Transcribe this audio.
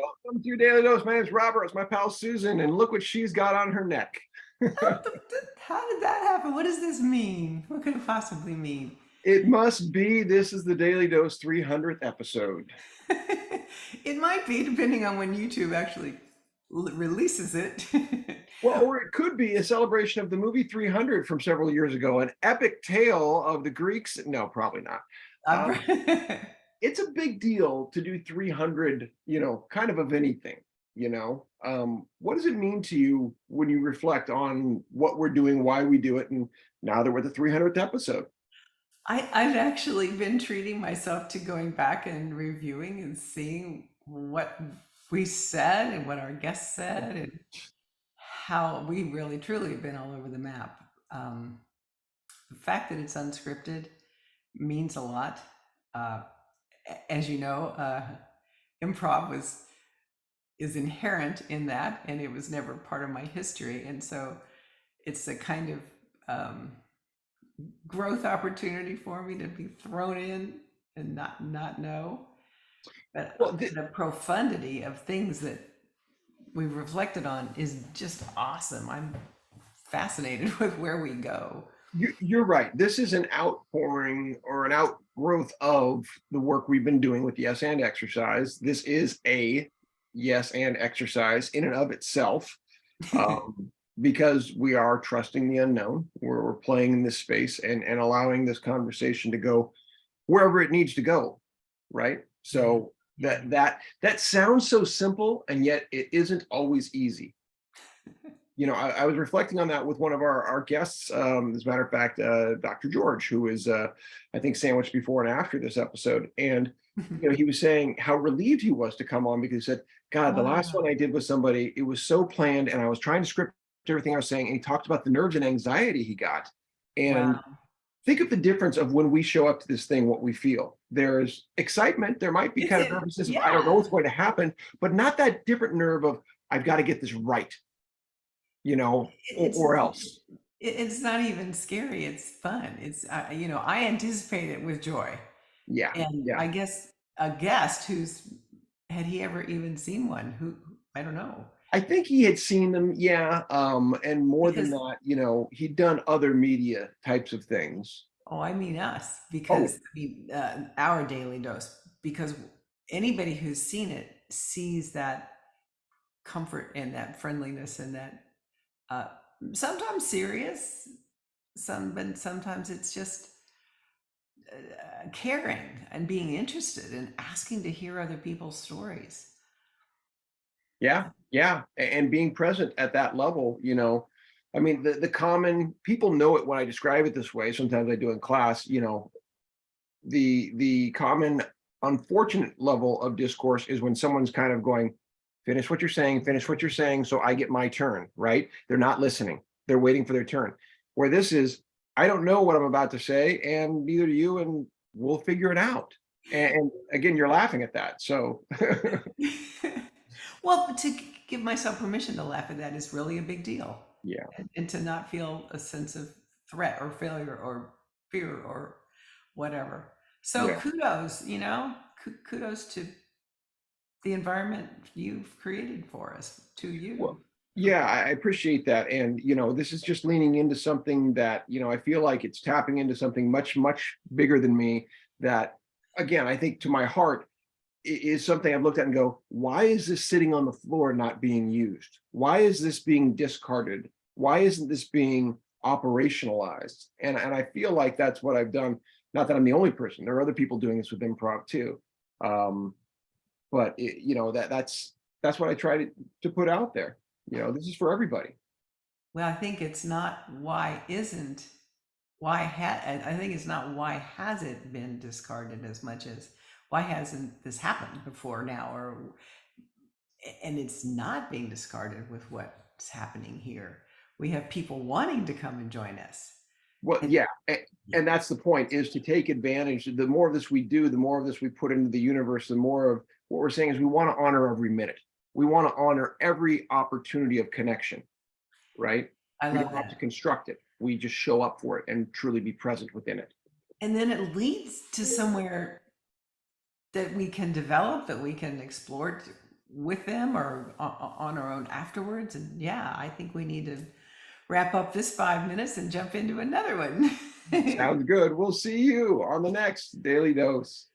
Welcome to Daily Dose. My name's Robert. It's my pal Susan, and look what she's got on her neck. How did that happen? What does this mean? What could it possibly mean? It must be this is the Daily Dose 300th episode. It might be, depending on when YouTube actually releases it. Well, or it could be a celebration of the movie 300 from several years ago, an epic tale of the Greeks. No, probably not. Um, it's a big deal to do 300, kind of anything. What does it mean to you when you reflect on what we're doing, why we do it, and now that we're at the 300th episode? I've actually been treating myself to going back and reviewing and seeing what we said and what our guests said and how we really truly have been all over the map. The fact that it's unscripted means a lot. As you know, improv is inherent in that, and it was never part of my history, and so it's a kind of growth opportunity for me to be thrown in and not know. But Well, the profundity of things that we've reflected on is just awesome. I'm fascinated with where we go. you're right. This is an outpouring or an outgrowth of the work we've been doing with Yes and Exercise. This is a Yes and Exercise in and of itself, because we are trusting the unknown. We're playing in this space and allowing this conversation to go wherever it needs to go, right? So that sounds so simple, and yet it isn't always easy. I was reflecting on that with one of our guests, as a matter of fact, Dr. George, who is, I think, sandwiched before and after this episode. And, he was saying how relieved he was to come on because he said, God, the last Wow. one I did with somebody, it was so planned and I was trying to script everything I was saying. And he talked about the nerves and anxiety he got. And Wow. think of the difference of when we show up to this thing, what we feel. There's excitement. There might be It's kind of it. nervousness of, I don't know Yeah. what's going to happen, but not that different nerve of, I've got to get this right, It's or else. it's not even scary. It's fun. I anticipate it with joy. Yeah, And yeah. I guess a guest who's had he ever even seen one? Who I don't know. I think he had seen them, yeah. And more than Because that, he'd done other media types of things. oh, I mean us, Oh, because our daily dose, because anybody who's seen it sees that comfort and that friendliness and that uh, sometimes serious, but sometimes it's just caring and being interested and asking to hear other people's stories. yeah, yeah. And being present at that level. I mean, the common people know it when I describe it this way. Sometimes I do in class, the common unfortunate level of discourse is when someone's kind of going, finish what you're saying, so I get my turn, right? They're not listening. They're waiting for their turn. Where this is, I don't know what I'm about to say, and neither do you, and we'll figure it out. And again, you're laughing at that. So Well, to give myself permission to laugh at that is really a big deal, yeah, and to not feel a sense of threat or failure or fear or whatever. So yeah. kudos, kudos to the environment you've created for us, to you. Well, yeah, I appreciate that. And, this is just leaning into something that, I feel like it's tapping into something much, much bigger than me that, again, I think to my heart is something I've looked at and go, why is this sitting on the floor not being used? Why is this being discarded? Why isn't this being operationalized? And I feel like that's what I've done. Not that I'm the only person. There are other people doing this with improv too. Um, but that's what I try to put out there. This is for everybody. Well, I think it's not I think it's not why has it been discarded as much as why hasn't this happened before now, and it's not being discarded with what's happening here. We have people wanting to come and join us. Well, And yeah, and that's the point, is to take advantage. The more of this we do, the more of this we put into the universe, the more of what we're saying is we want to honor every minute. We want to honor every opportunity of connection, right? I We love don't have to that. construct it. We just show up for it and truly be present within it. And then it leads to somewhere that we can develop, that we can explore with them or on our own afterwards. And yeah, I think we need to wrap up this 5 minutes and jump into another one. Sounds good. We'll see you on the next Daily Dose.